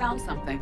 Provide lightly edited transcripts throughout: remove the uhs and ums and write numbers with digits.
found something.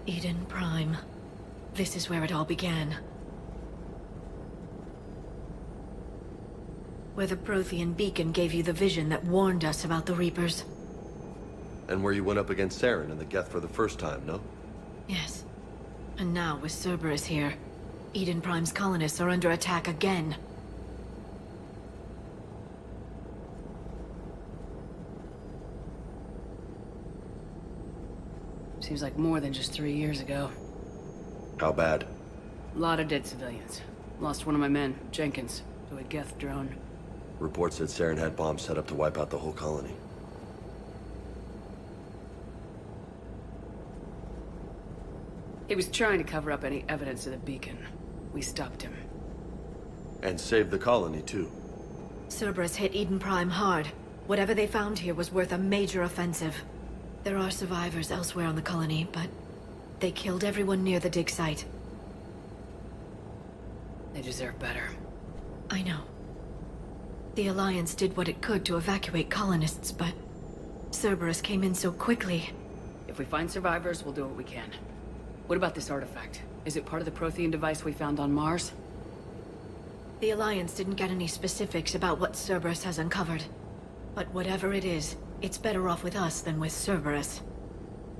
Iden Prime. This is where it all began. Where the Prothean beacon gave you the vision that warned us about the Reapers. And where you went up against Saren and the Geth for the first time, no? Yes. And now, with Cerberus here, Iden Prime's colonists are under attack again. Seems like more than just 3 years ago. How bad? A lot of dead civilians. Lost one of my men, Jenkins, to a Geth drone. Reports said Saren had bombs set up to wipe out the whole colony. He was trying to cover up any evidence of the beacon. We stopped him. And saved the colony, too. Cerberus hit Iden Prime hard. Whatever they found here was worth a major offensive. There are survivors elsewhere on the colony, but they killed everyone near the dig site. They deserve better. I know. The Alliance did what it could to evacuate colonists, but Cerberus came in so quickly. If we find survivors, we'll do what we can. What about this artifact? Is it part of the Prothean device we found on Mars? The Alliance didn't get any specifics about what Cerberus has uncovered. But whatever it is, it's better off with us than with Cerberus.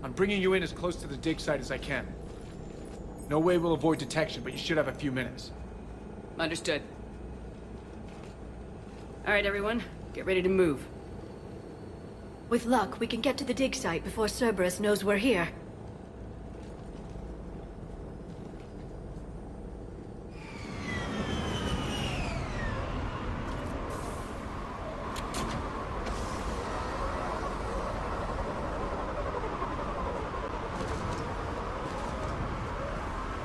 I'm bringing you in as close to the dig site as I can. No way we'll avoid detection, but you should have a few minutes. Understood. All right, everyone. Get ready to move. With luck, we can get to the dig site before Cerberus knows we're here.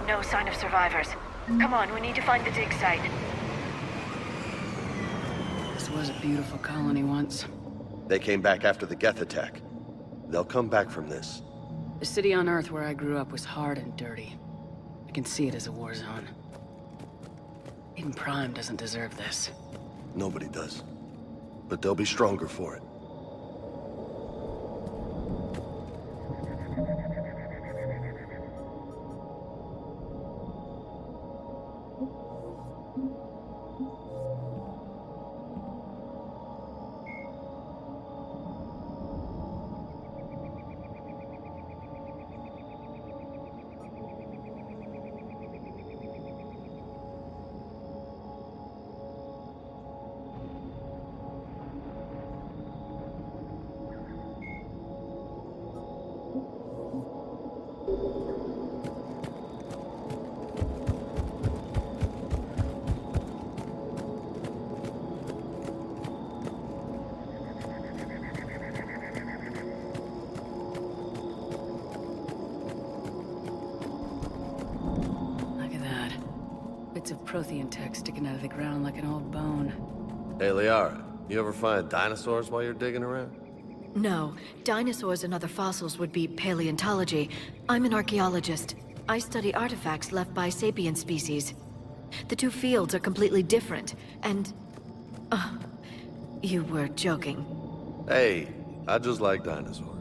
No sign of survivors. Come on, we need to find the dig site. This was a beautiful colony once. They came back after the Geth attack. They'll come back from this. The city on Earth where I grew up was hard and dirty. I can see it as a war zone. Even Prime doesn't deserve this. Nobody does. But they'll be stronger for it. bits of Prothean tech sticking out of the ground like an old bone. Hey, Liara, you ever find dinosaurs while you're digging around? No, dinosaurs and other fossils would be paleontology. I'm an archaeologist. I study artifacts left by sapient species. The two fields are completely different, and... you were joking. Hey, I just like dinosaurs.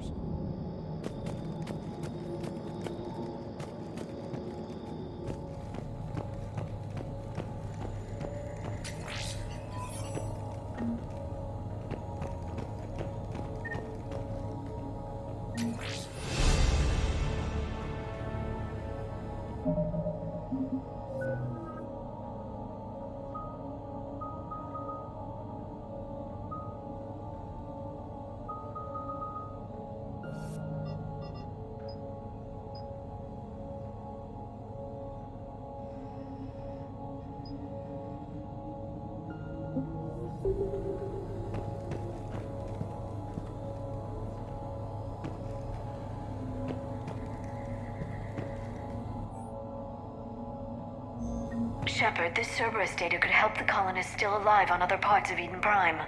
Shepard, this Cerberus data could help the colonists still alive on other parts of Eden Prime.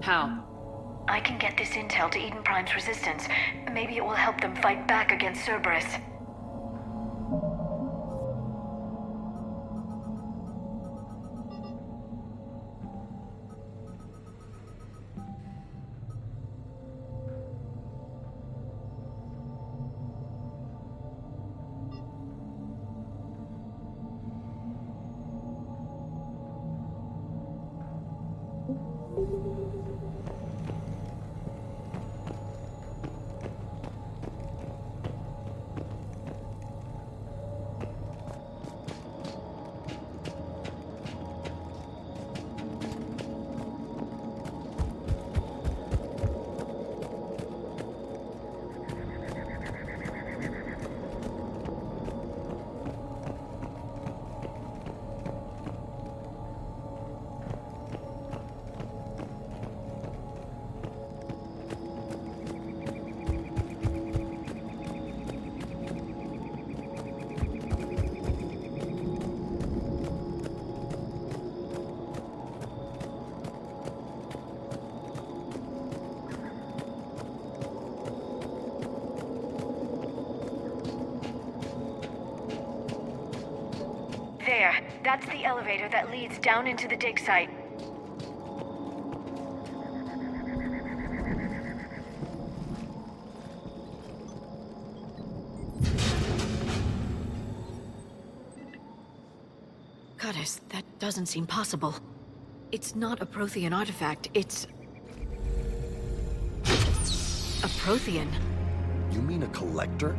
How? I can get this intel to Eden Prime's resistance. Maybe it will help them fight back against Cerberus. There. That's the elevator that leads down into the dig site. Goddess, that doesn't seem possible. It's not a Prothean artifact, it's... a Prothean. You mean a collector?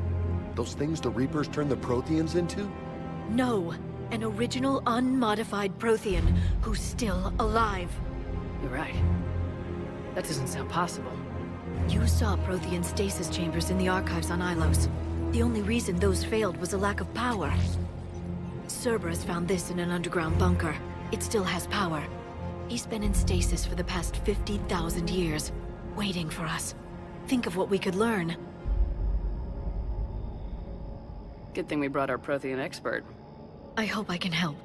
Those things the Reapers turn the Protheans into? No. An original, unmodified Prothean who's still alive. You're right. That doesn't sound possible. You saw Prothean stasis chambers in the archives on Ilos. The only reason those failed was a lack of power. Cerberus found this in an underground bunker. It still has power. He's been in stasis for the past 50,000 years, waiting for us. Think of what we could learn. Good thing we brought our Prothean expert. I hope I can help.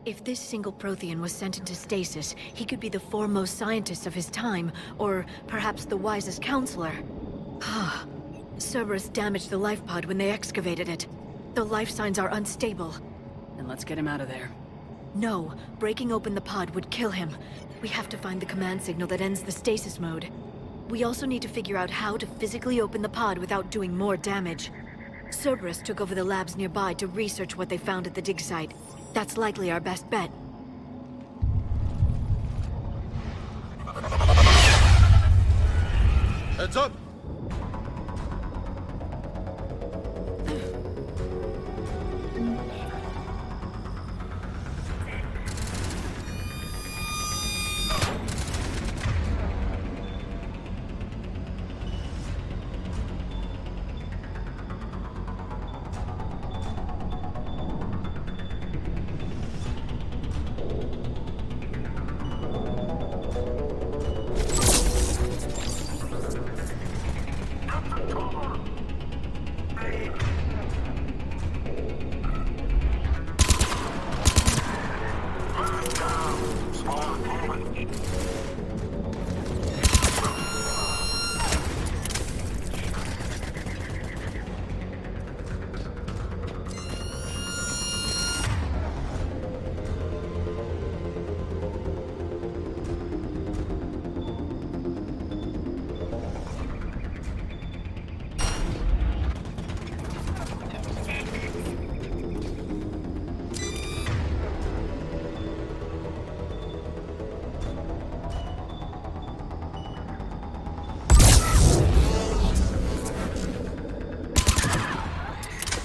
If this single Prothean was sent into stasis, he could be the foremost scientist of his time, or perhaps the wisest counselor. Cerberus damaged the life pod when they excavated it. The life signs are unstable. Then let's get him out of there. No, breaking open the pod would kill him. We have to find the command signal that ends the stasis mode. We also need to figure out how to physically open the pod without doing more damage. Cerberus took over the labs nearby to research what they found at the dig site. That's likely our best bet. Heads up!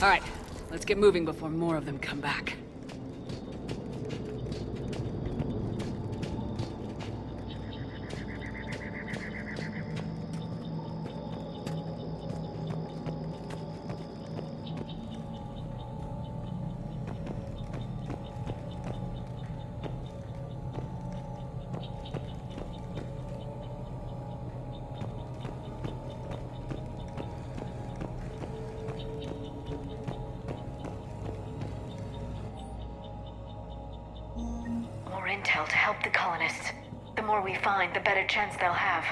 All right, let's get moving before more of them come back. More intel to help the colonists. The more we find, the better chance they'll have.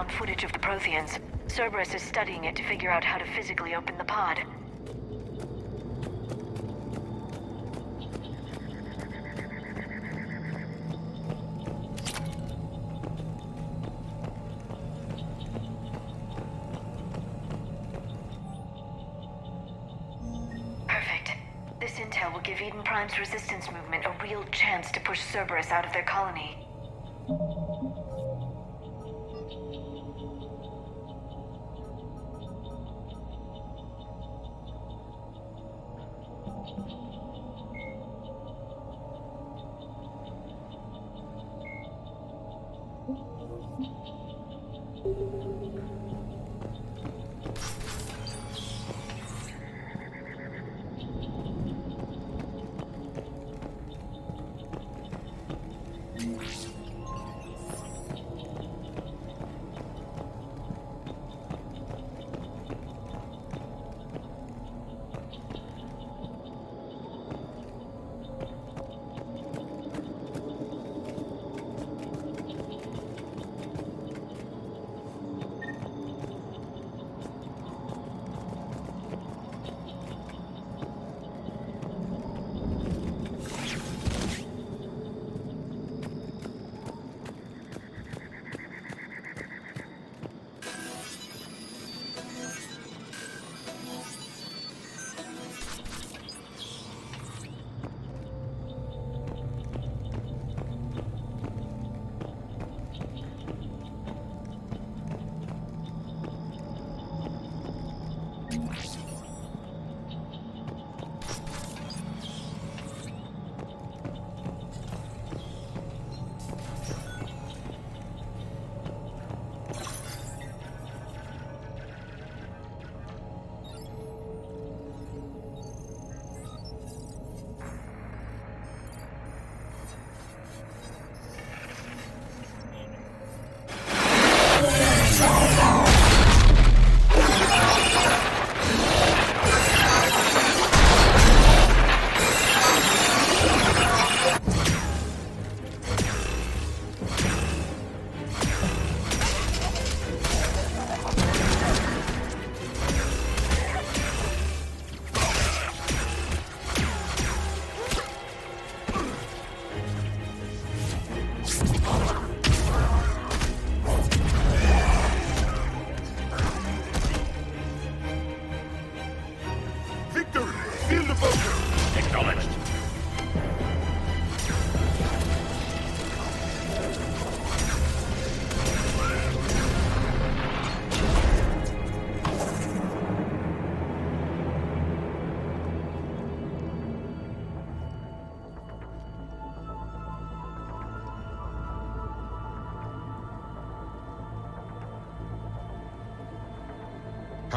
found footage of the Protheans. Cerberus is studying it to figure out how to physically open the pod. Perfect. This intel will give Idен Prym's resistance movement a real chance to push Cerberus out of their colony.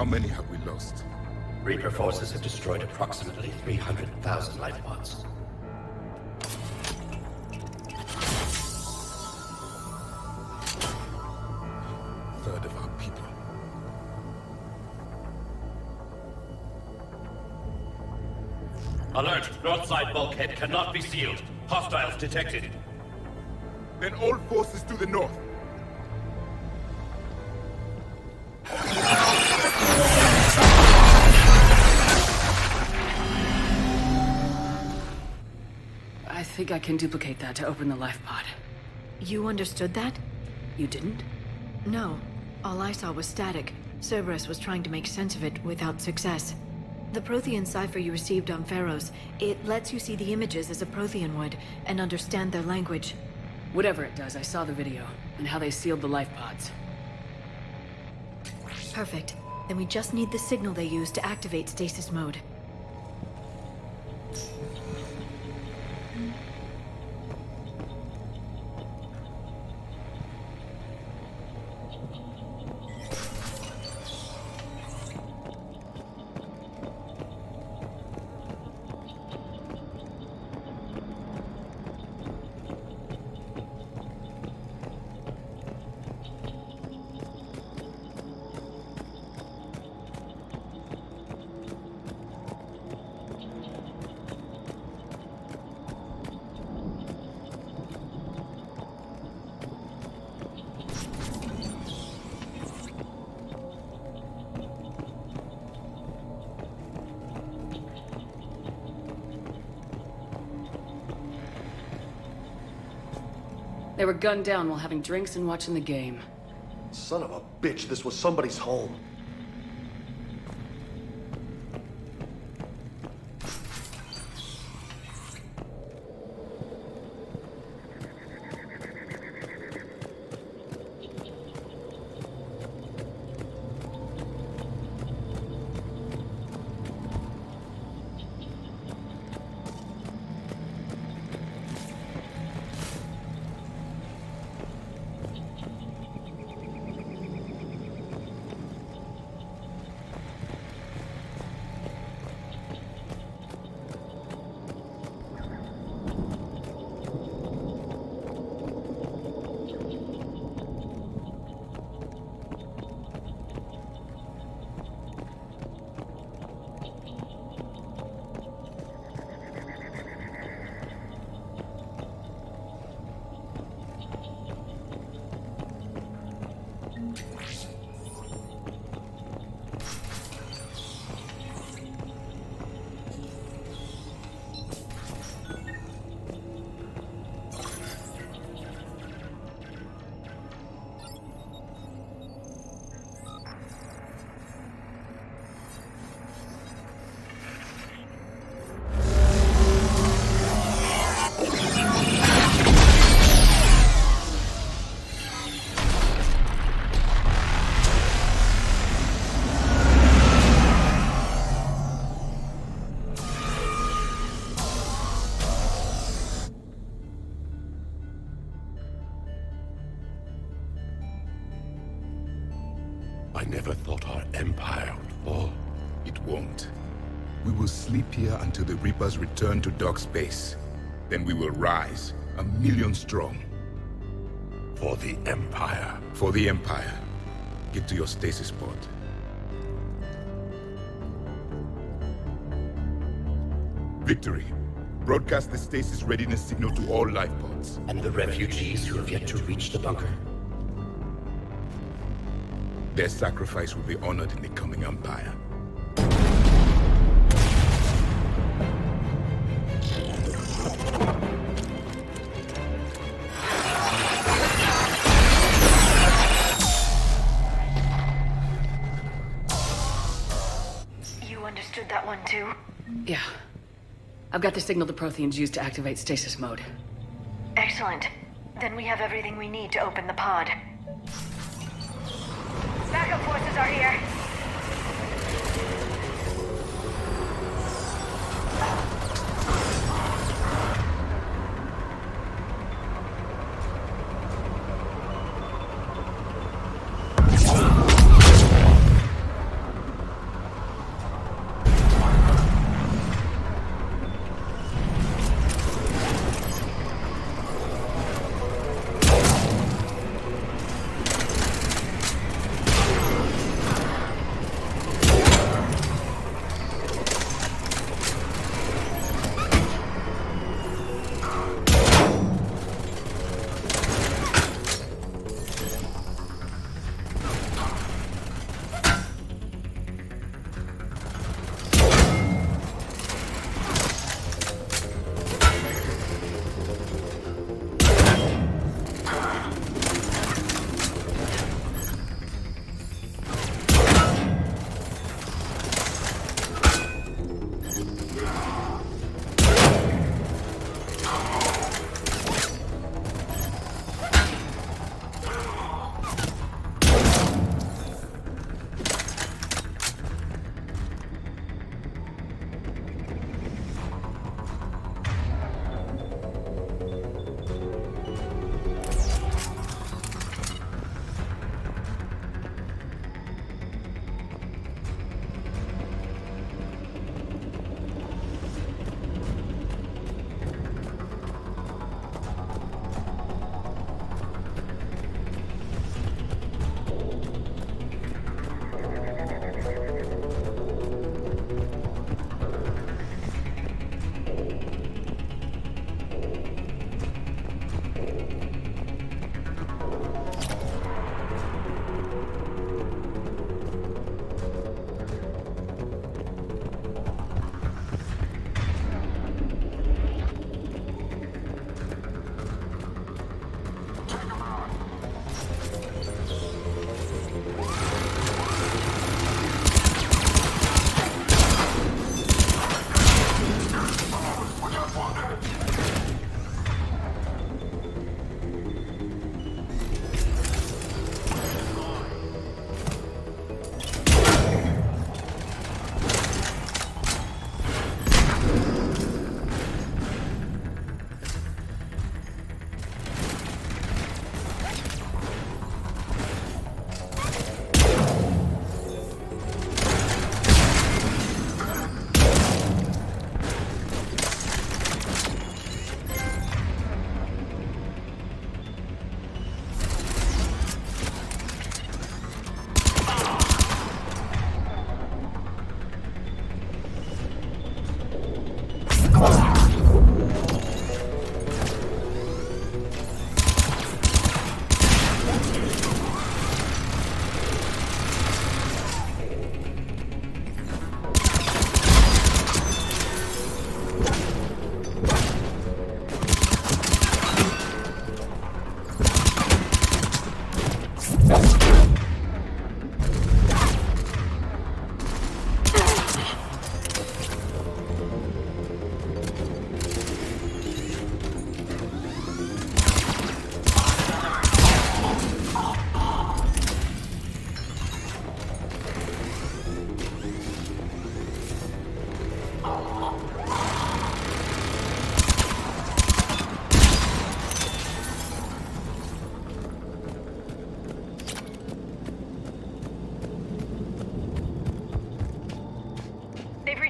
How many have we lost? Reaper forces have destroyed approximately 300,000 life pods. Third of our people. Alert! North side bulkhead cannot be sealed. Hostiles detected. Then all forces to the north. I think I can duplicate that to open the life pod. You understood that? You didn't? No. All I saw was static. Cerberus was trying to make sense of it without success. The Prothean cipher you received on Pharaohs, it lets you see the images as a Prothean would, and understand their language. Whatever it does, I saw the video, and how they sealed the life pods. Perfect. Then we just need the signal they used to activate stasis mode. They were gunned down while having drinks and watching the game. Son of a bitch, this was somebody's home. I never thought our empire would fall. It won't. We will sleep here until the Reapers return to dark space. Then we will rise, 1,000,000 strong. For the Empire. For the Empire. Get to your stasis pod. Victory. Broadcast the stasis readiness signal to all life pods. And the refugees who have yet to reach the bunker. Their sacrifice will be honored in the coming Empire. You understood that one too? Yeah. I've got the signal the Protheans used to activate stasis mode. Excellent. Then we have everything we need to open the pod. Backup forces are here.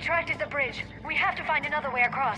retracted the bridge. We have to find another way across.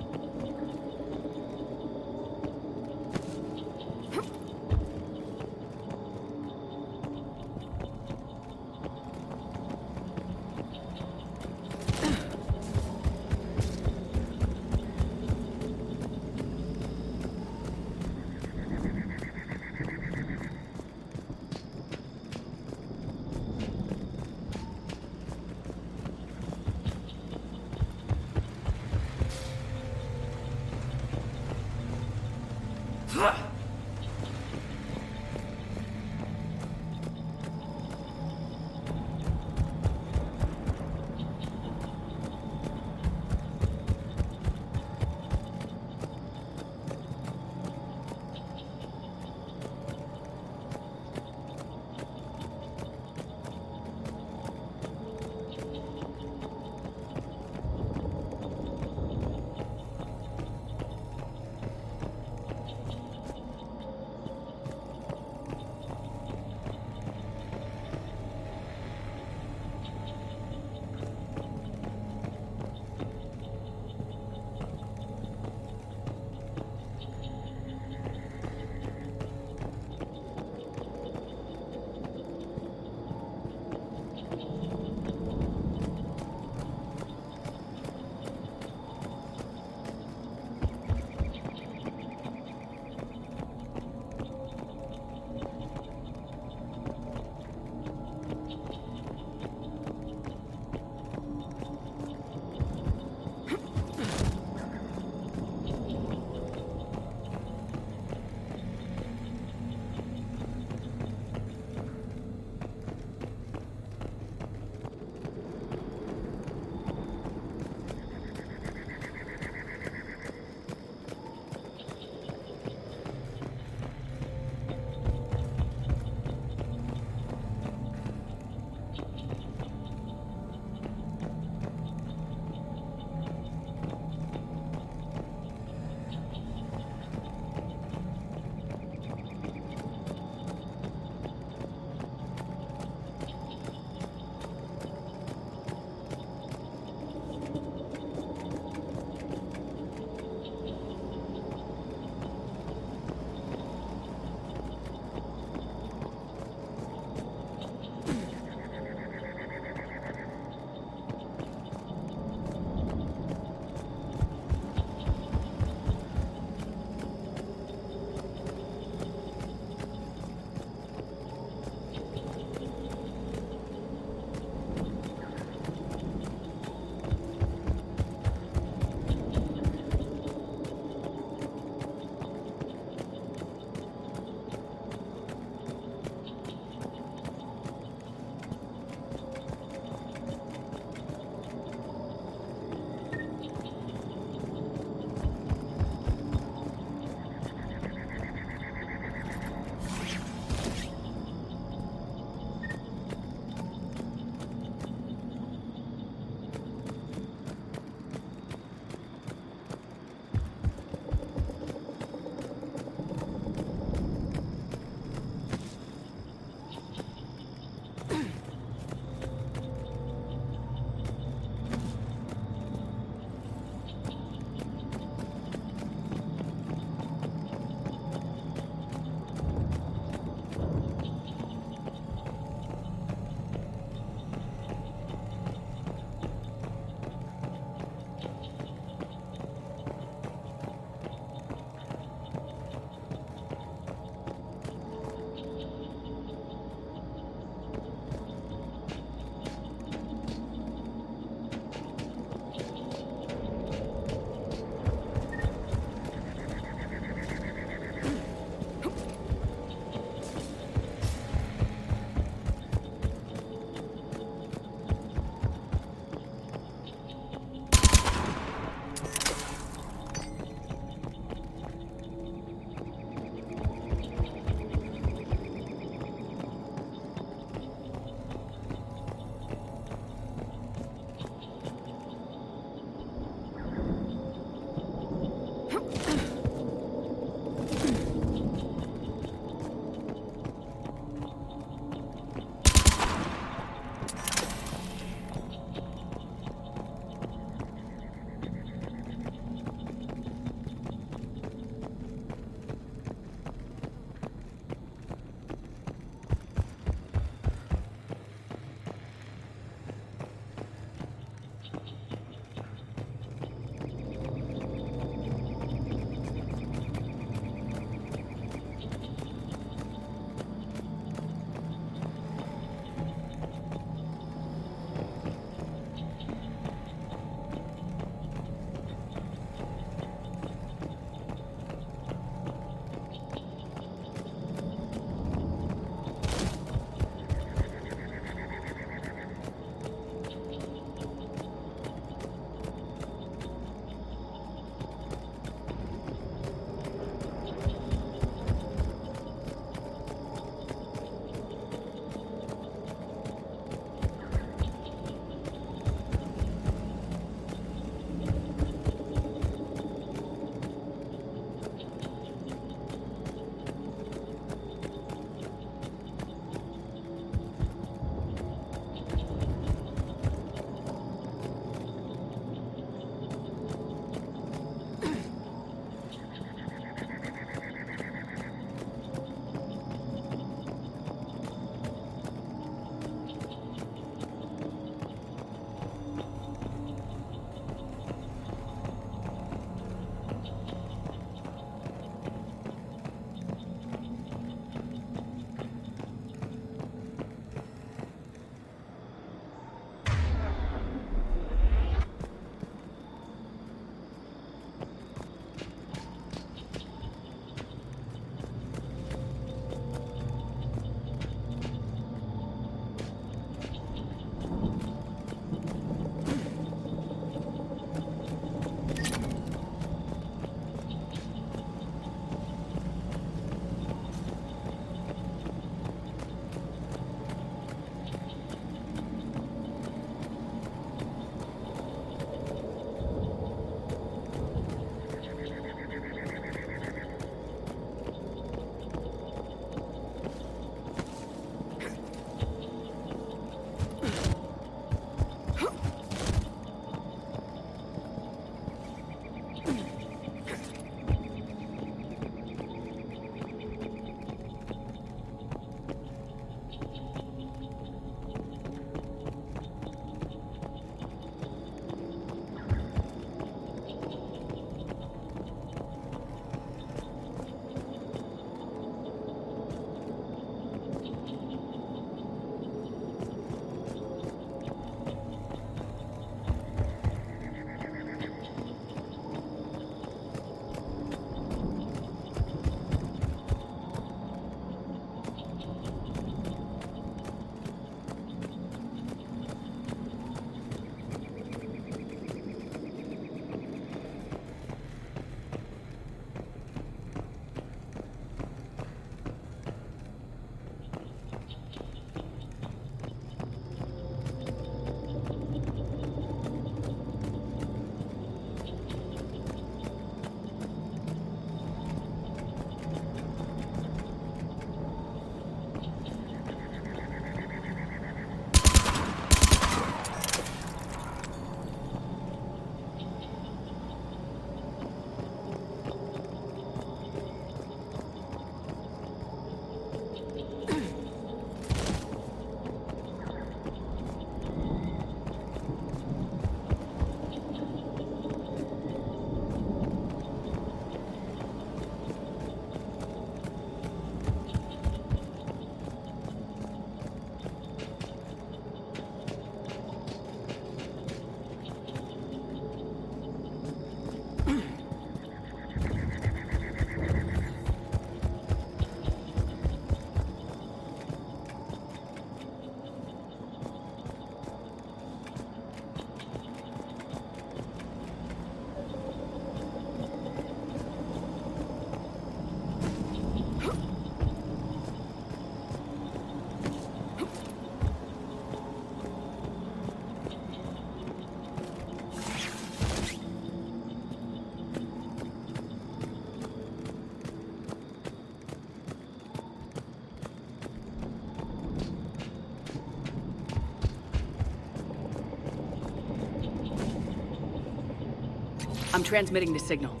I'm transmitting the signal.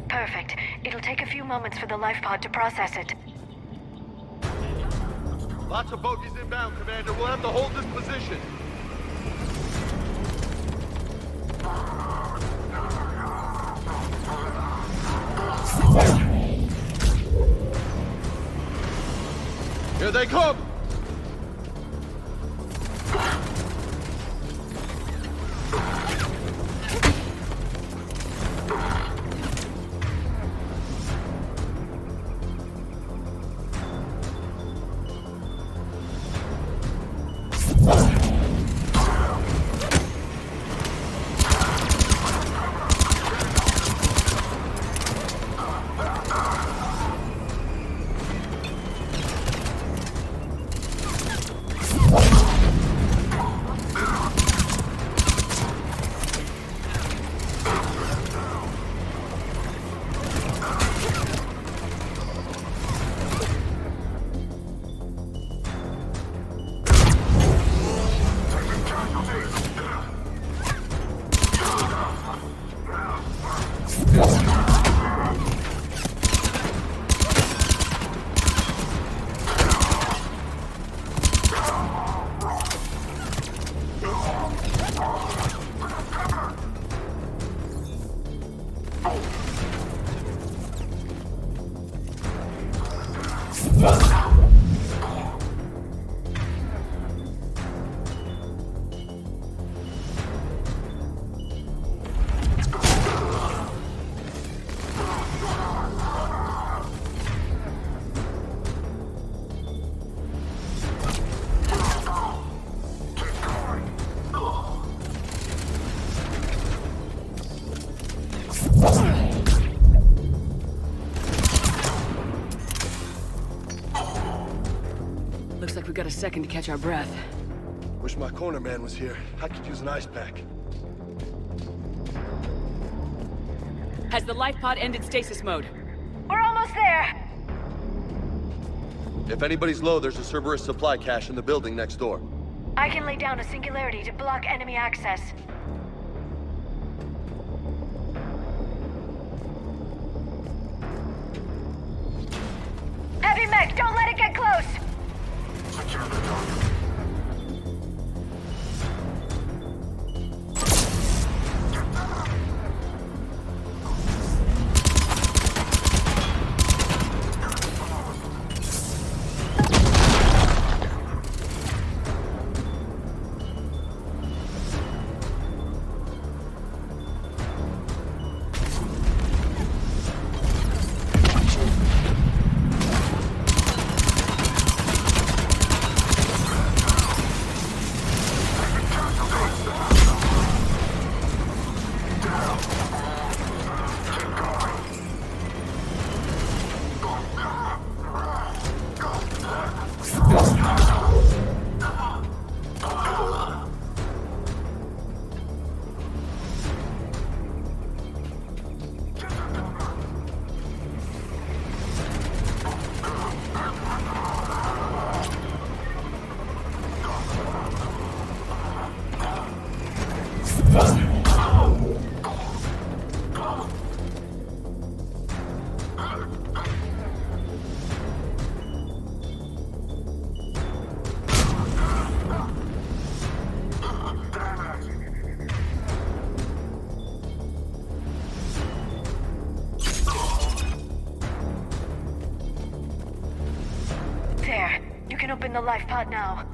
Perfect. It'll take a few moments for the life pod to process it. Lots of bogies inbound, Commander. We'll have to hold this position. Here they come! Looks like we got a second to catch our breath. Wish my corner man was here. I could use an ice pack. Has the life pod ended stasis mode? We're almost there! If anybody's low, there's a Cerberus supply cache in the building next door. I can lay down a singularity to block enemy access. Heavy mech, don't let it get close! Secure the door. There. You can open the life pod now.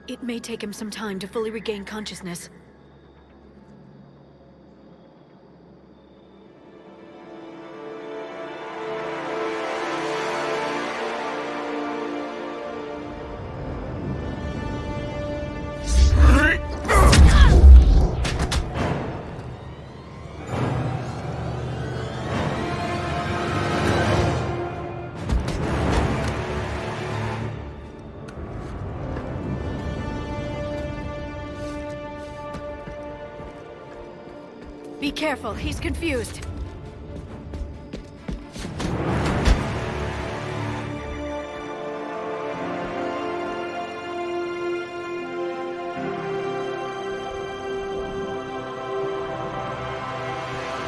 It may take him some time to fully regain consciousness. Be careful, he's confused.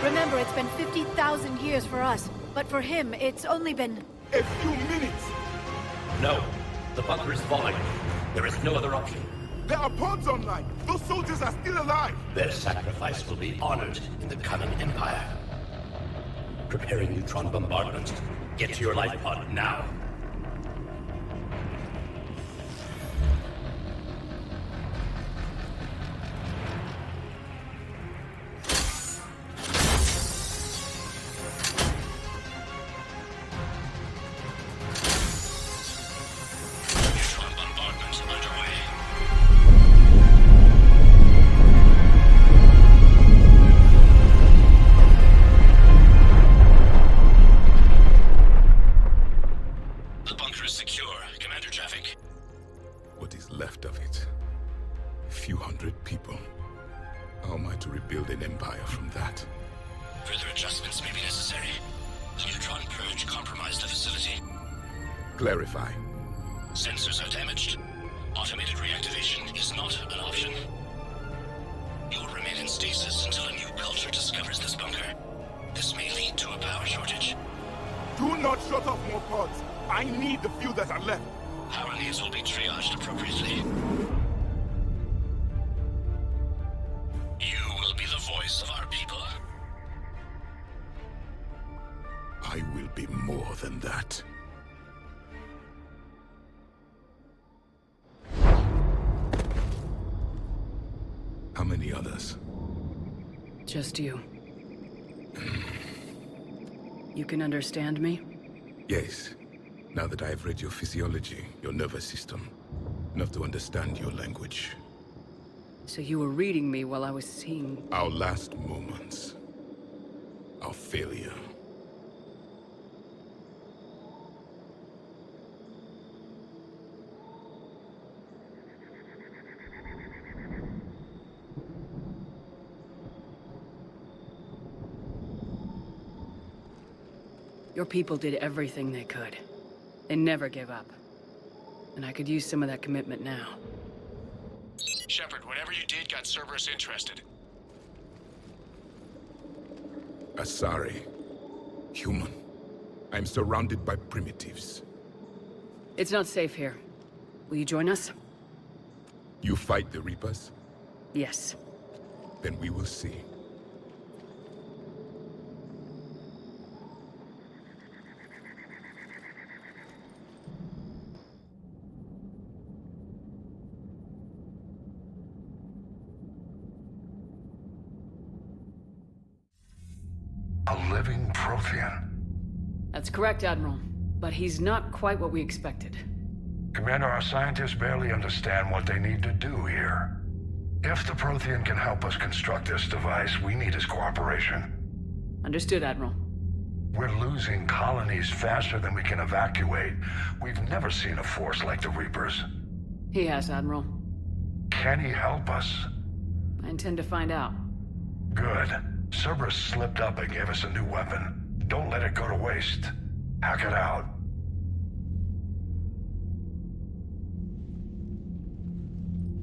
Remember, it's been 50,000 years for us, but for him, it's only been... A few minutes! No. The bunker is falling. There is no other option. There are pods online! Those soldiers are still alive! Their sacrifice will be honored in the coming Empire. Preparing neutron bombardment. Get to your life pod now. Neutron bombardment underway. The bunker is secure, Commander Javik. What is left of it? A few hundred people. How am I to rebuild an empire from that? Further adjustments may be necessary. The neutron purge compromised the facility. Clarify. Sensors are damaged. Automated reactivation is not an option. You will remain in stasis until a new culture discovers this bunker. This may lead to a power shortage. Do not shut off more pods! I need the few that are left! Power needs will be triaged appropriately. You will be the voice of our people. I will be more than that. How many others? Just you. You can understand me? Yes. Now that I have read your physiology, your nervous system, enough to understand your language. So you were reading me while I was seeing... Our last moments. Our failure. Your people did everything they could. They never gave up. And I could use some of that commitment now. Shepard, whatever you did got Cerberus interested. Asari. Human. I'm surrounded by primitives. It's not safe here. Will you join us? You fight the Reapers? Yes. Then we will see. A living Prothean. That's correct, Admiral. But he's not quite what we expected. Commander, our scientists barely understand what they need to do here. If the Prothean can help us construct this device, we need his cooperation. Understood, Admiral. We're losing colonies faster than we can evacuate. We've never seen a force like the Reapers. He has, Admiral. Can he help us? I intend to find out. Good. Cerberus slipped up and gave us a new weapon. Don't let it go to waste. Hack it out.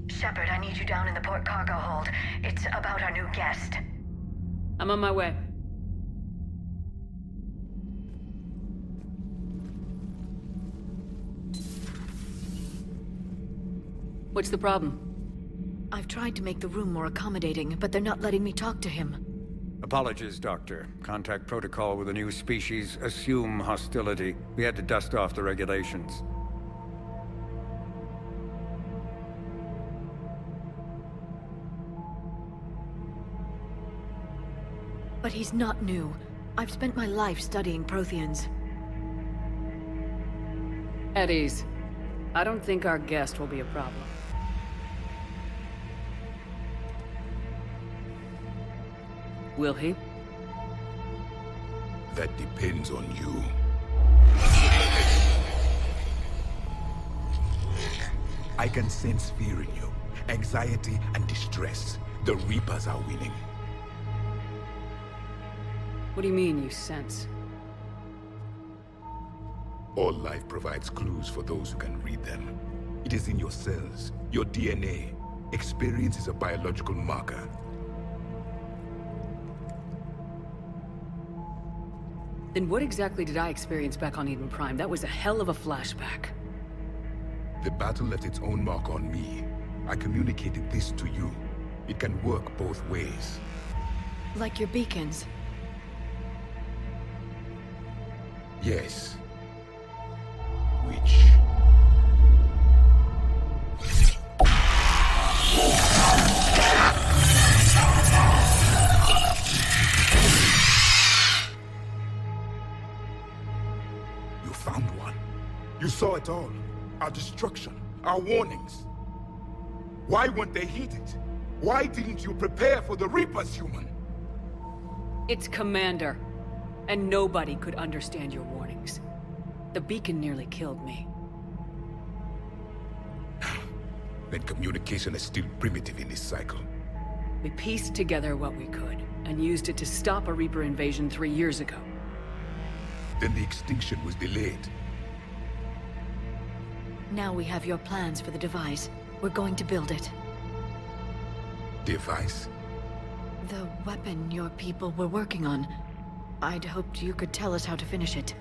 Shepard, I need you down in the port cargo hold. It's about our new guest. I'm on my way. What's the problem? I've tried to make the room more accommodating, but they're not letting me talk to him. Apologies, Doctor. Contact protocol with a new species. Assume hostility. We had to dust off the regulations. But he's not new. I've spent my life studying Protheans. At ease. I don't think our guest will be a problem. Will he? That depends on you. I can sense fear in you, anxiety and distress. The Reapers are winning. What do you mean, you sense? All life provides clues for those who can read them. It is in your cells, your DNA. Experience is a biological marker. Then what exactly did I experience back on Iden Prime? That was a hell of a flashback. The battle left its own mark on me. I communicated this to you. It can work both ways. Like your beacons. Yes. Which? You found one. You saw it all. Our destruction, our warnings. Why weren't they heeded? Why didn't you prepare for the Reapers, human? It's Commander. And nobody could understand your warnings. The beacon nearly killed me. Then communication is still primitive in this cycle. We pieced together what we could, and used it to stop a Reaper invasion 3 years ago. Then the extinction was delayed. Now we have your plans for the device. We're going to build it. Device? The weapon your people were working on. I'd hoped you could tell us how to finish it.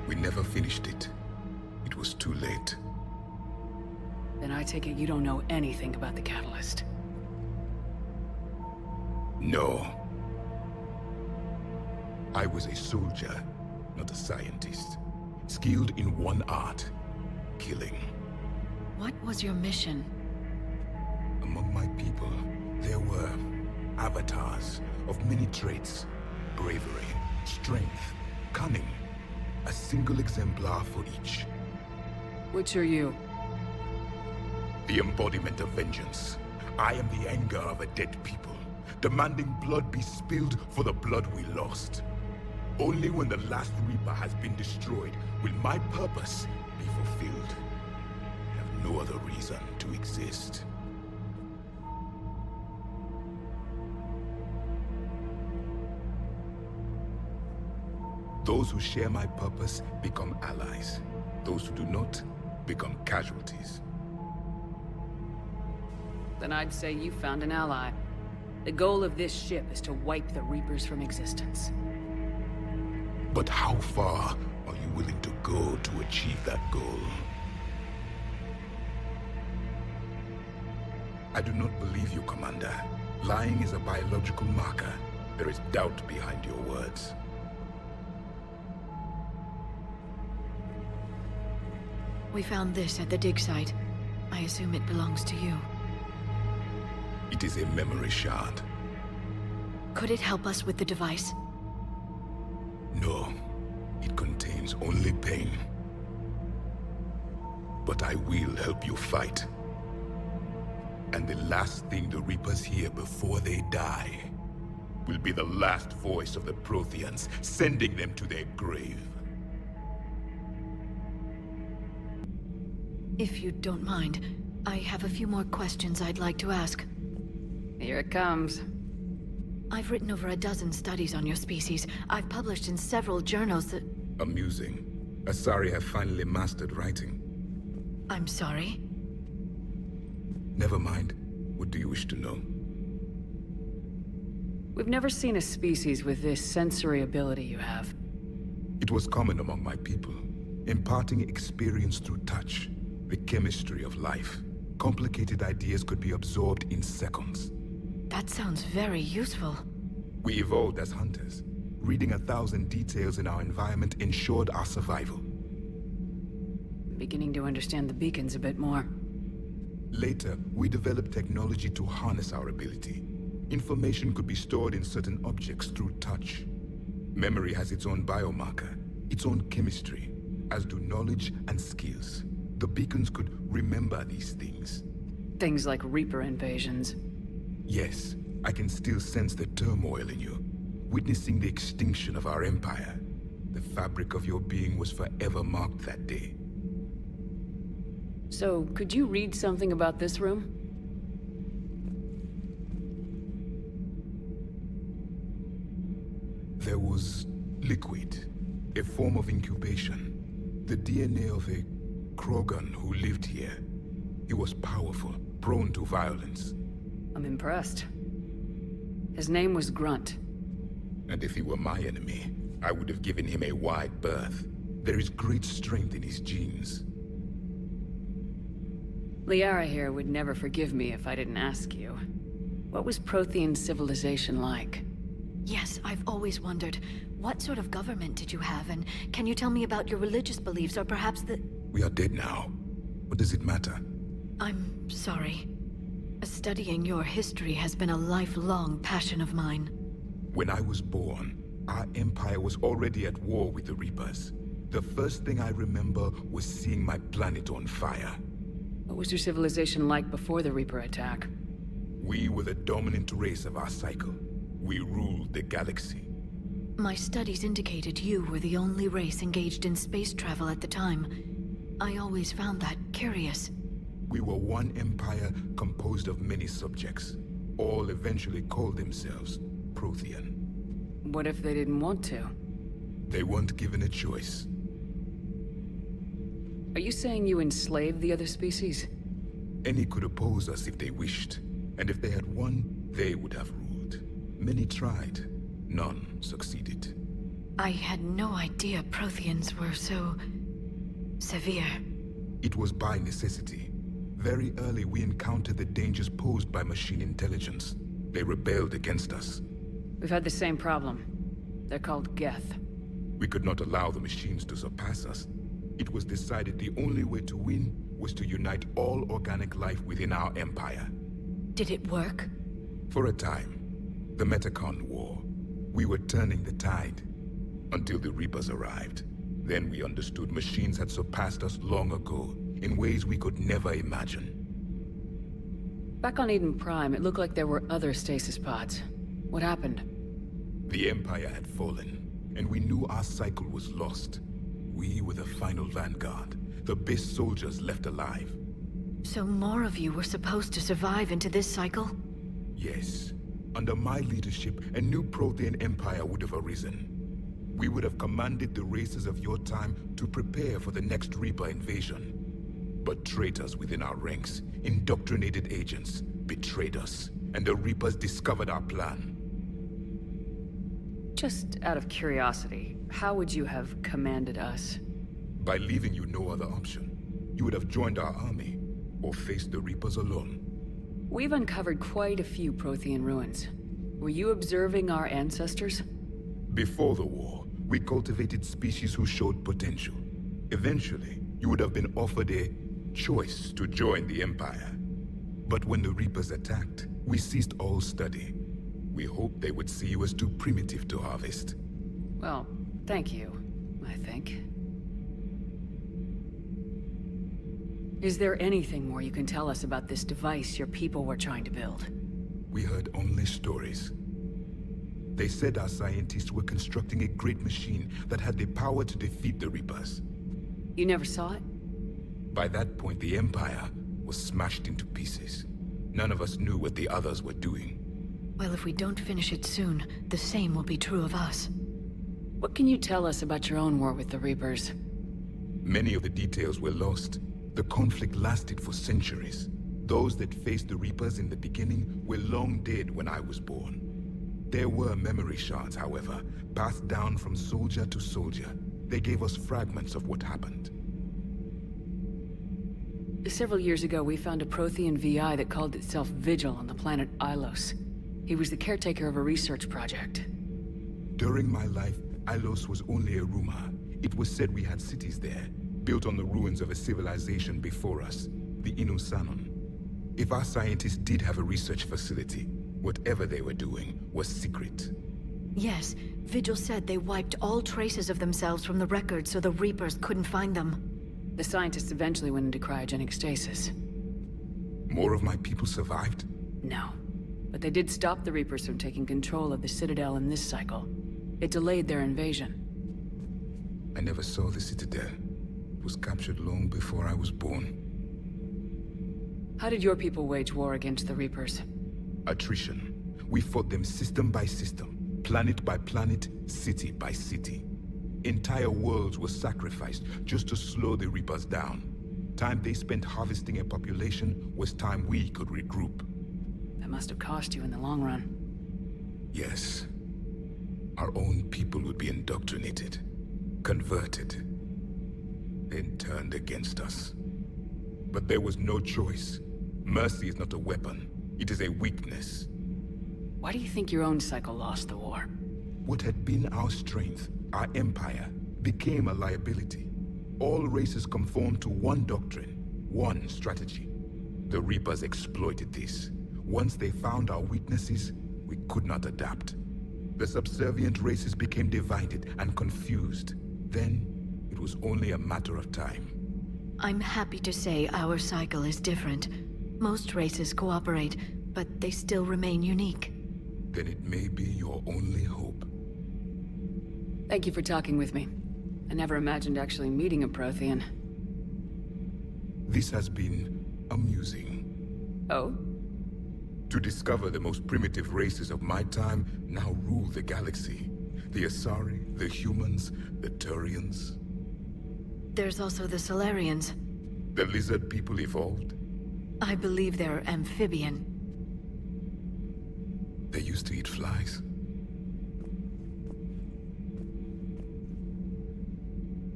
We never finished it. It was too late. Then I take it you don't know anything about the catalyst. No. I was a soldier, not a scientist. Skilled in one art, killing. What was your mission? Among my people, there were avatars of many traits. Bravery, strength, cunning. A single exemplar for each. Which are you? The embodiment of vengeance. I am the anger of a dead people, demanding blood be spilled for the blood we lost. Only when the last Reaper has been destroyed will my purpose be fulfilled. I have no other reason to exist. Those who share my purpose become allies. Those who do not become casualties. Then I'd say you found an ally. The goal of this ship is to wipe the Reapers from existence. But how far are you willing to go to achieve that goal? I do not believe you, Commander. Lying is a biological marker. There is doubt behind your words. We found this at the dig site. I assume it belongs to you. It is a memory shard. Could it help us with the device? No. It contains only pain. But I will help you fight. And the last thing the Reapers hear before they die will be the last voice of the Protheans, sending them to their grave. If you don't mind, I have a few more questions I'd like to ask. Here it comes. I've written over a dozen studies on your species. I've published in several journals that... Amusing. Asari have finally mastered writing. I'm sorry? Never mind. What do you wish to know? We've never seen a species with this sensory ability you have. It was common among my people, imparting experience through touch. The chemistry of life. Complicated ideas could be absorbed in seconds. That sounds very useful. We evolved as hunters. Reading 1,000 details in our environment ensured our survival. Beginning to understand the beacons a bit more. Later, we developed technology to harness our ability. Information could be stored in certain objects through touch. Memory has its own biomarker, its own chemistry, as do knowledge and skills. The beacons could remember these things. Things like Reaper invasions. Yes, I can still sense the turmoil in you, witnessing the extinction of our empire. The fabric of your being was forever marked that day. So, could you read something about this room? There was liquid, a form of incubation. The DNA of a Krogan who lived here. He was powerful, prone to violence. I'm impressed. His name was Grunt. And if he were my enemy, I would have given him a wide berth. There is great strength in his genes. Liara here would never forgive me if I didn't ask you. What was Prothean civilization like? Yes, I've always wondered. What sort of government did you have, and can you tell me about your religious beliefs, or perhaps the... We are dead now. What does it matter? I'm sorry. Studying your history has been a lifelong passion of mine. When I was born, our empire was already at war with the Reapers. The first thing I remember was seeing my planet on fire. What was your civilization like before the Reaper attack? We were the dominant race of our cycle. We ruled the galaxy. My studies indicated you were the only race engaged in space travel at the time. I always found that curious. We were one empire composed of many subjects. All eventually called themselves Prothean. What if they didn't want to? They weren't given a choice. Are you saying you enslaved the other species? Any could oppose us if they wished. And if they had won, they would have ruled. Many tried. None succeeded. I had no idea Protheans were so... severe. It was by necessity. Very early we encountered the dangers posed by machine intelligence. They rebelled against us. We've had the same problem. They're called Geth. We could not allow the machines to surpass us. It was decided the only way to win was to unite all organic life within our empire. Did it work? For a time. The Metacon War. We were turning the tide. Until the Reapers arrived. Then we understood machines had surpassed us long ago, in ways we could never imagine. Back on Idен Prime, it looked like there were other stasis pods. What happened? The Empire had fallen, and we knew our cycle was lost. We were the final vanguard, the best soldiers left alive. So more of you were supposed to survive into this cycle? Yes. Under my leadership, a new Prothean empire would have arisen. We would have commanded the races of your time to prepare for the next Reaper invasion. But traitors within our ranks, indoctrinated agents, betrayed us, and the Reapers discovered our plan. Just out of curiosity, how would you have commanded us? By leaving you no other option. You would have joined our army, or faced the Reapers alone. We've uncovered quite a few Prothean ruins. Were you observing our ancestors? Before the war, we cultivated species who showed potential. Eventually, you would have been offered a choice to join the Empire. But when the Reapers attacked, we ceased all study. We hoped they would see you as too primitive to harvest. Well, thank you, I think. Is there anything more you can tell us about this device your people were trying to build? We heard only stories. They said our scientists were constructing a great machine that had the power to defeat the Reapers. You never saw it? By that point, the Empire was smashed into pieces. None of us knew what the others were doing. Well, if we don't finish it soon, the same will be true of us. What can you tell us about your own war with the Reapers? Many of the details were lost. The conflict lasted for centuries. Those that faced the Reapers in the beginning were long dead when I was born. There were memory shards, however, passed down from soldier to soldier. They gave us fragments of what happened. Several years ago, we found a Prothean VI that called itself Vigil on the planet Ilos. He was the caretaker of a research project. During my life, Ilos was only a rumor. It was said we had cities there, built on the ruins of a civilization before us, the Inusanon. If our scientists did have a research facility, whatever they were doing was secret. Yes, Vigil said they wiped all traces of themselves from the records so the Reapers couldn't find them. The scientists eventually went into cryogenic stasis. More of my people survived? No. But they did stop the Reapers from taking control of the Citadel in this cycle. It delayed their invasion. I never saw the Citadel. It was captured long before I was born. How did your people wage war against the Reapers? Attrition. We fought them system by system, planet by planet, city by city. Entire worlds were sacrificed just to slow the Reapers down. Time they spent harvesting a population was time we could regroup. That must have cost you in the long run. Yes. Our own people would be indoctrinated, converted, then turned against us. But there was no choice. Mercy is not a weapon. It is a weakness. Why do you think your own cycle lost the war? What had been our strength, our empire, became a liability. All races conformed to one doctrine, one strategy. The Reapers exploited this. Once they found our weaknesses, we could not adapt. The subservient races became divided and confused. Then, it was only a matter of time. I'm happy to say our cycle is different. Most races cooperate, but they still remain unique. Then it may be your only hope. Thank you for talking with me. I never imagined actually meeting a Prothean. This has been amusing. Oh? To discover the most primitive races of my time now rule the galaxy. The Asari, the humans, the Turians. There's also the Solarians. The lizard people evolved. I believe they're amphibian. They used to eat flies.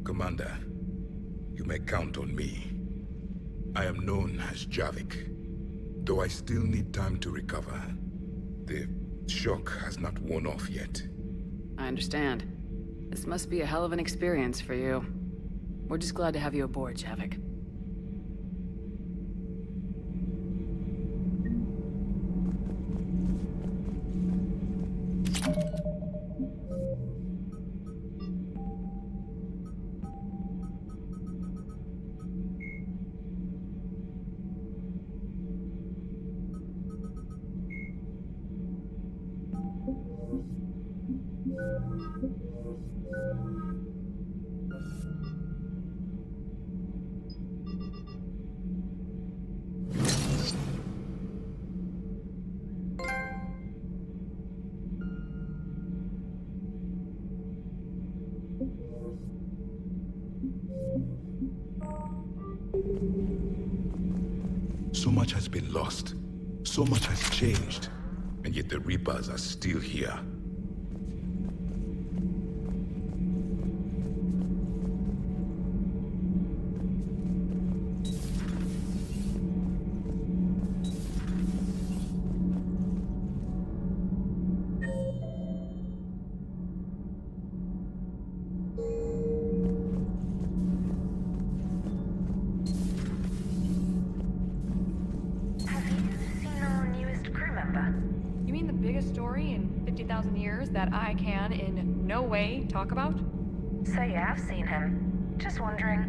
Commander, you may count on me. I am known as Javik, though I still need time to recover. The shock has not worn off yet. I understand. This must be a hell of an experience for you. We're just glad to have you aboard, Javik. So much has been lost. So much has changed. And yet the Reapers are still here. That I can in no way talk about? So you have seen him. Just wondering.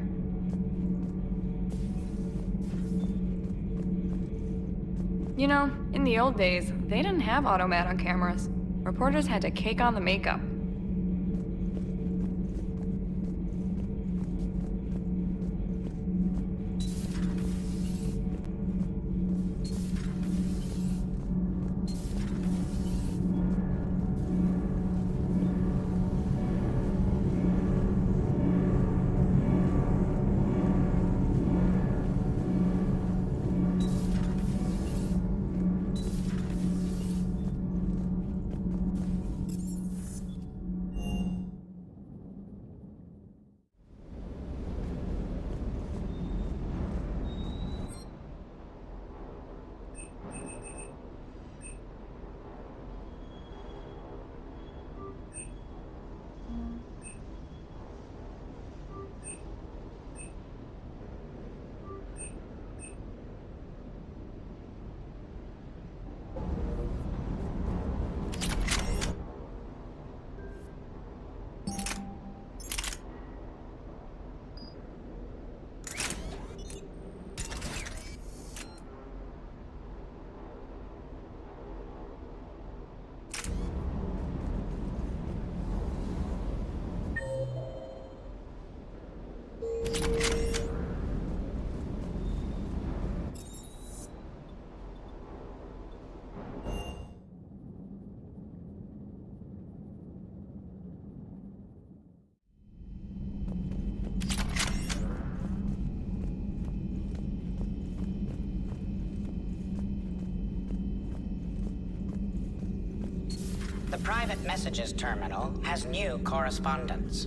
You know, in the old days, they didn't have automat on cameras. Reporters had to cake on the makeup. The private messages terminal has new correspondence.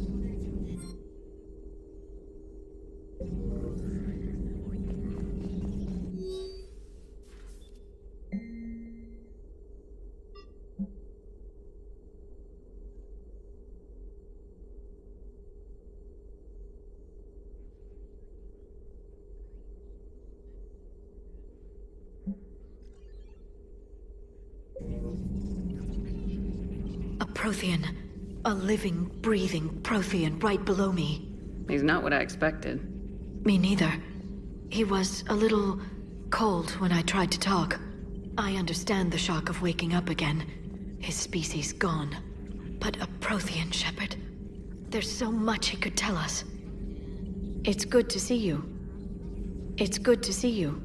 Prothean. A living, breathing Prothean right below me. He's not what I expected. Me neither. He was a little cold when I tried to talk. I understand the shock of waking up again. His species gone. But a Prothean, Shepard. There's so much he could tell us. It's good to see you. It's good to see you.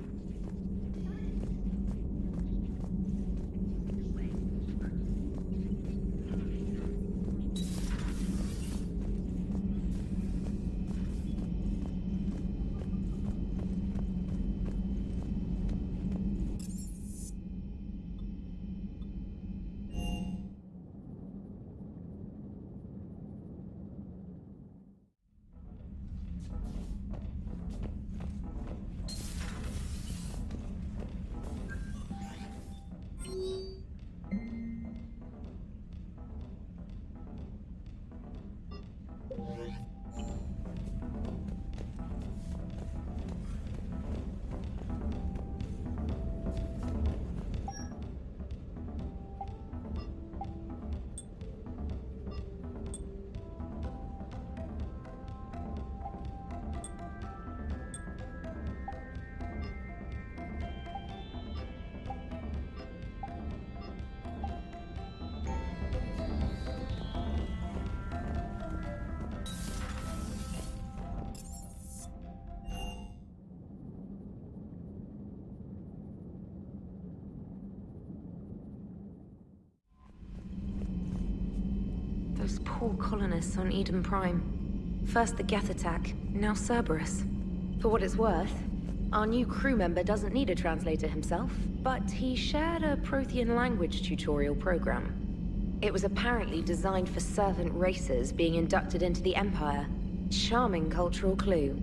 Those poor colonists on Idен Prime. First the Geth attack, now Cerberus. For what it's worth, our new crew member doesn't need a translator himself, but he shared a Prothean language tutorial program. It was apparently designed for servant races being inducted into the Empire. Charming cultural clue.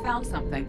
found something.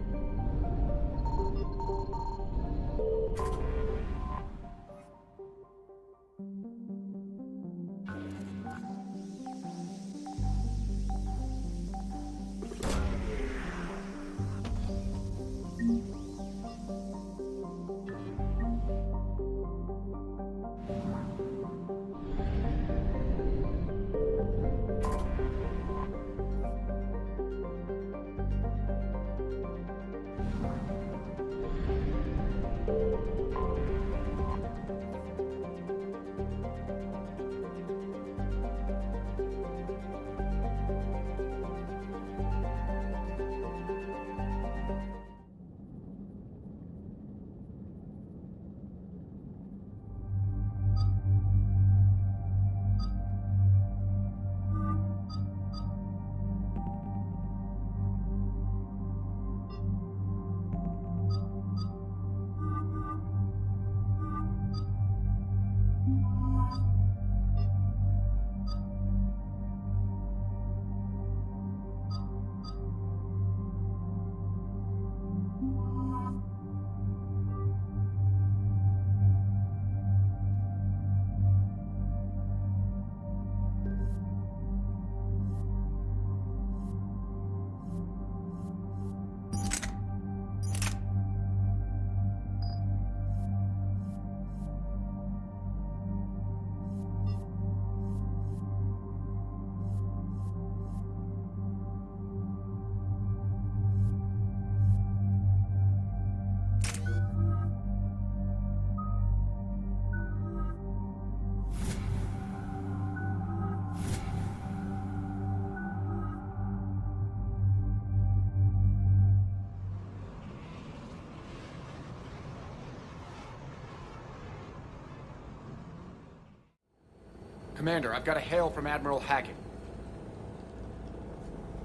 Commander, I've got a hail from Admiral Hackett.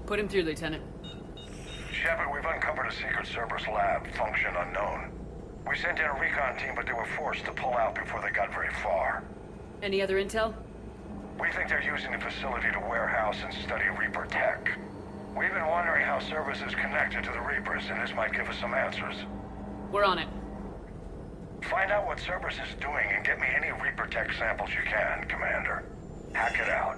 Put him through, Lieutenant. Shepard, we've uncovered a secret Cerberus lab, function unknown. We sent in a recon team, but they were forced to pull out before they got very far. Any other intel? We think they're using the facility to warehouse and study Reaper tech. We've been wondering how Cerberus is connected to the Reapers, and this might give us some answers. We're on it. Find out what Cerberus is doing and get me any Reaper tech samples you can, Commander. Hack it out.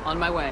On my way.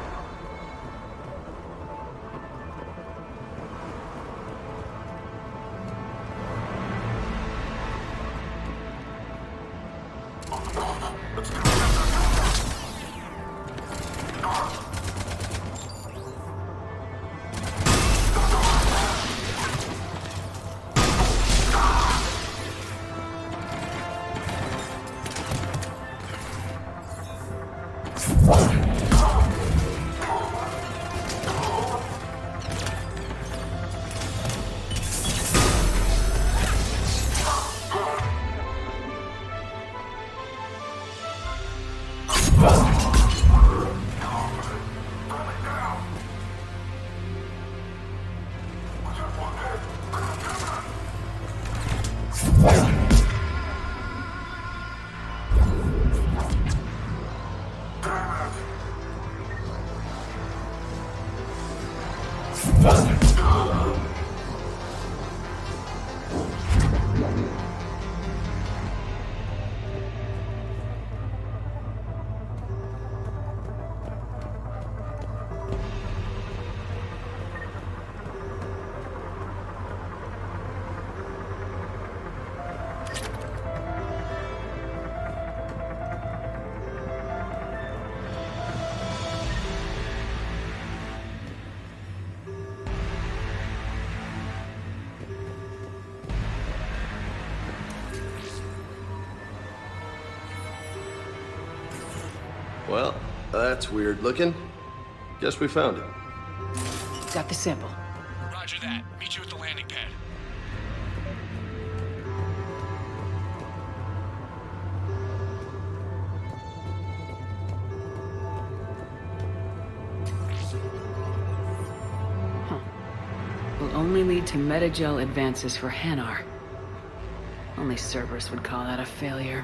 Well, that's weird looking. Guess we found it. Got the sample. Roger that. Meet you at the landing pad. Will only lead to metagel advances for Hanar. Only Cerberus would call that a failure.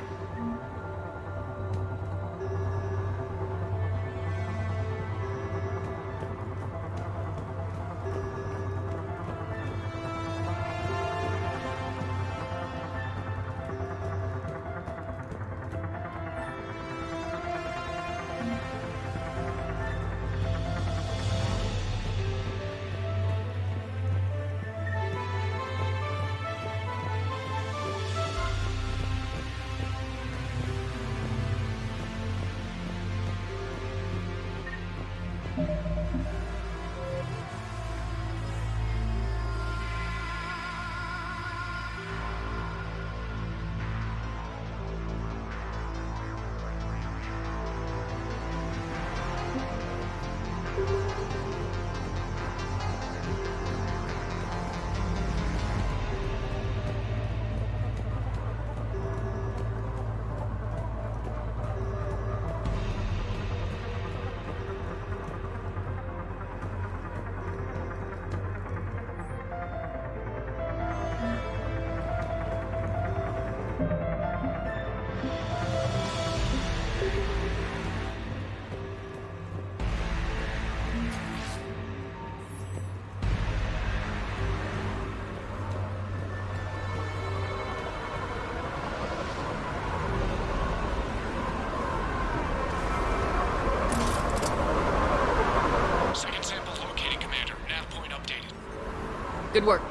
Good work.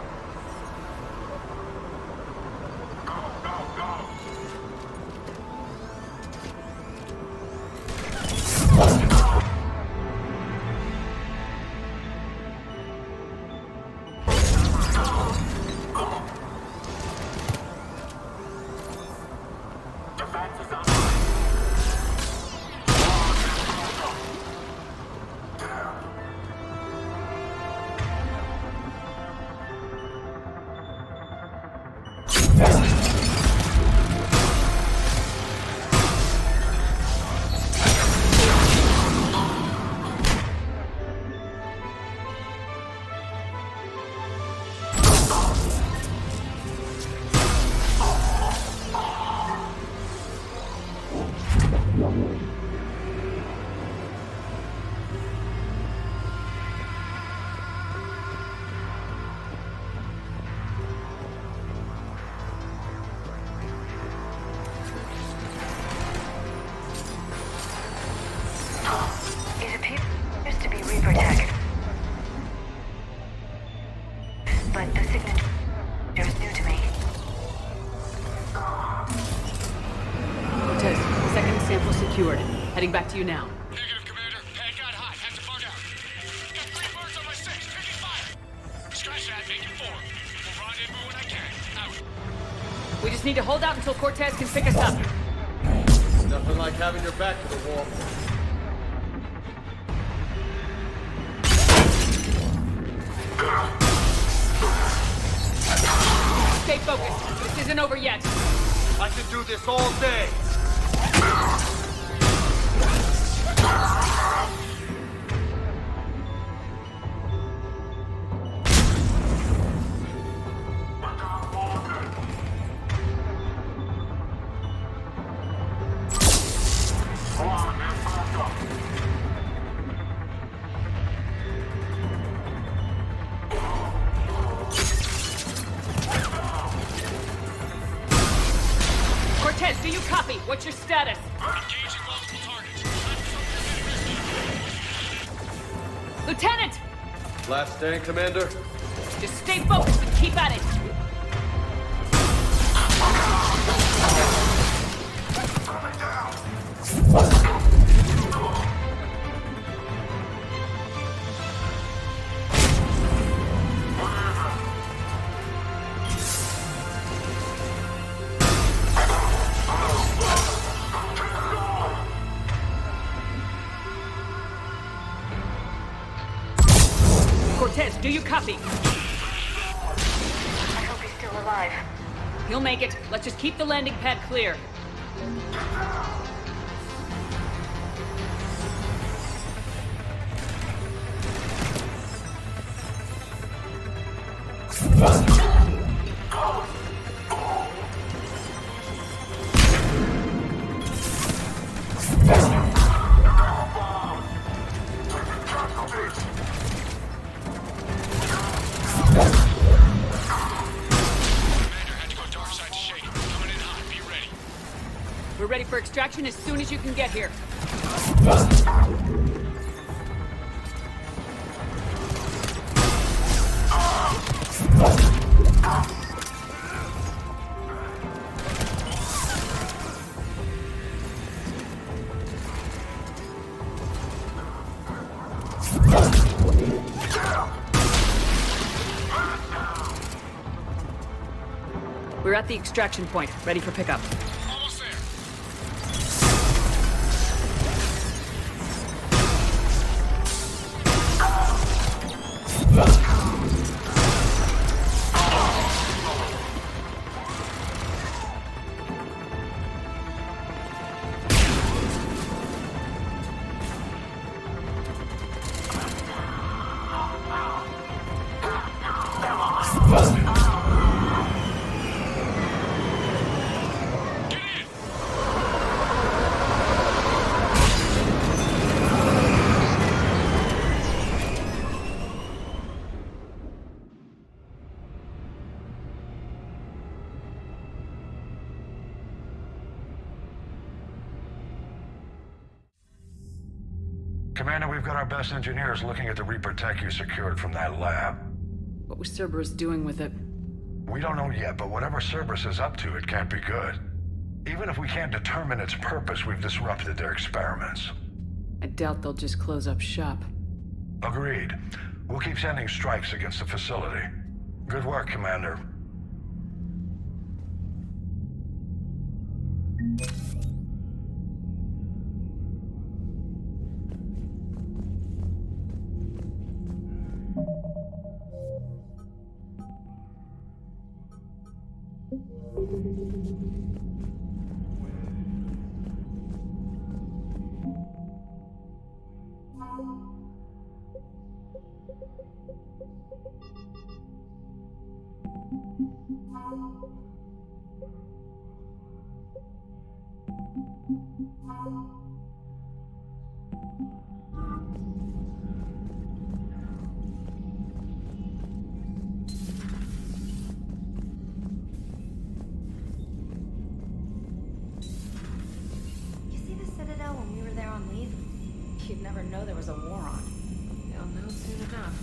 Heading back to you now. Negative, Commander. Pad got hot. Had to bug out. Got 3 birds on my 6. Taking fire. Scratch that. Make it 4. We'll rendezvous when I can. Out. We just need to hold out until Cortez can pick us up. Nothing like having your back to the wall. Stay focused. This isn't over yet. I could do this all day. Cortez, do you copy? What's your status? Engaging multiple targets. Lieutenant! Last stand, Commander. Just stay focused and keep at it. Cortez, do you copy? I hope he's still alive. He'll make it. Let's just keep the landing pad clear. We're ready for extraction as soon as you can get here. We're at the extraction point, ready for pickup. Almost there. Commander, we've got our best engineers looking at the Reaper tech you secured from that lab. What was Cerberus doing with it? We don't know yet, but whatever Cerberus is up to, it can't be good. Even if we can't determine its purpose, we've disrupted their experiments. I doubt they'll just close up shop. Agreed. We'll keep sending strikes against the facility. Good work, Commander. You'd never know there was a war on. You'll know soon enough.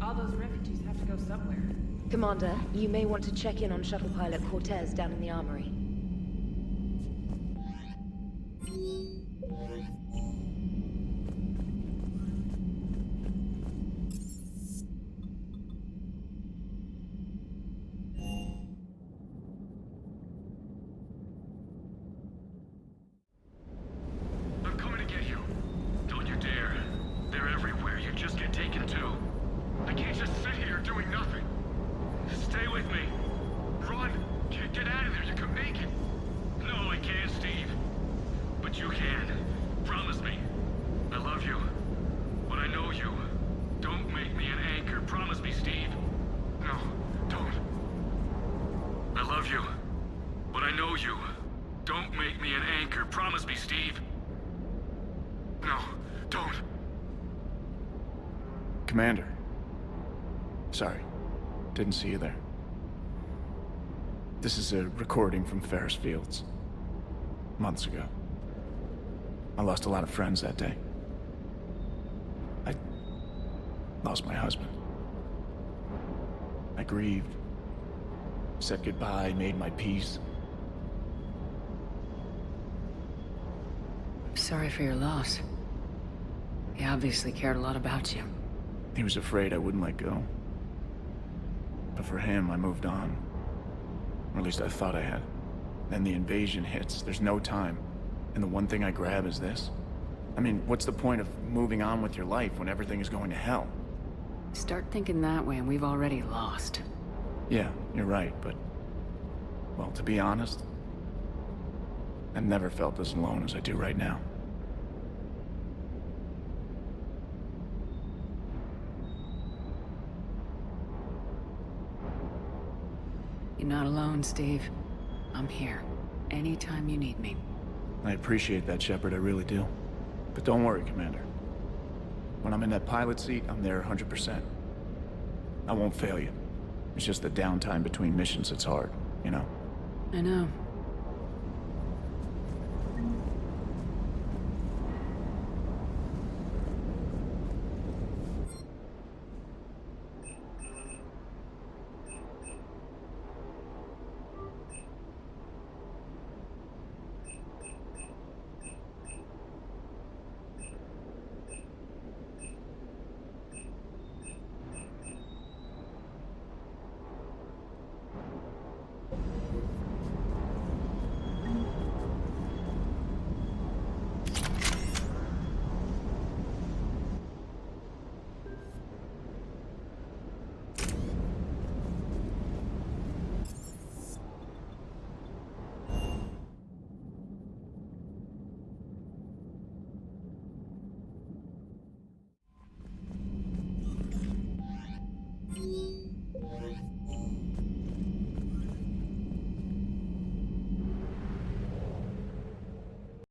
All those refugees have to go somewhere. Commander, you may want to check in on shuttle pilot Cortez down in the armory. Commander. Sorry, didn't see you there. This is a recording from Ferris Fields. Months ago. I lost a lot of friends that day. I lost my husband. I grieved. Said goodbye, made my peace. I'm sorry for your loss. He obviously cared a lot about you. He was afraid I wouldn't let go. But for him, I moved on. Or at least I thought I had. Then the invasion hits, there's no time. And the one thing I grab is this. I mean, what's the point of moving on with your life when everything is going to hell? Start thinking that way and we've already lost. Yeah, you're right, but... Well, to be honest, I've never felt as alone as I do right now. You're not alone, Steve. I'm here. Anytime you need me. I appreciate that, Shepard, I really do. But don't worry, Commander. When I'm in that pilot seat, I'm there 100%. I won't fail you. It's just the downtime between missions that's hard, you know? I know.